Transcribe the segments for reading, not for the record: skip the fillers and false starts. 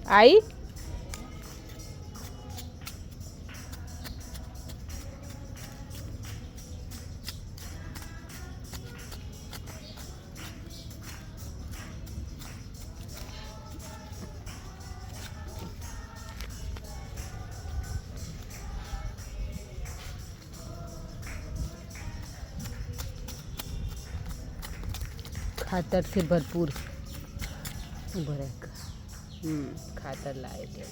आई खातर से भरपूर खातर लाए थे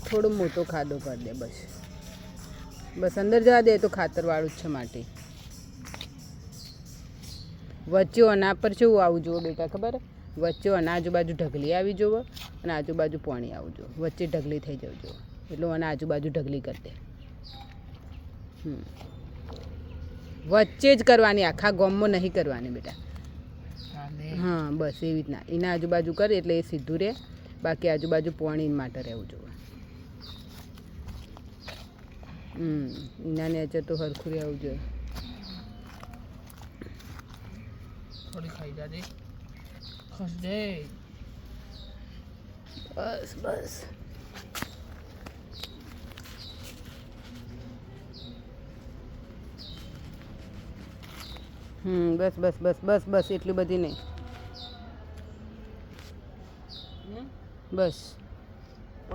थोड़ो मोटो खादो कर दे बस बस अंदर जा दे तो खातर वाळू छ माटी वच्चे अना पर केवुं आवुं जोवे बेटा खबर वच्चे अना आजूबाजू ढगली आवी जोवे अने आजूबाजू पाणी आवुं जोवे वच्चे ढगली थई जवी जोवे એટલે અના आजूबाजू ढगली कर दे वच्चे ज करवानी आखा गाममां नहीं करवानी बेटा हाँ बस एवी रीतना एना आजूबाजू कर एटले ए सीधुं रहे बाकी आजूबाजू पाणी माटे रहेवुं जोवे एना नेचर तो हरखुं रहेवुं जोईए थोड़ी खाई जाजे खस दे बस बस बस बस बस बस बस एटली बधी नहीं बस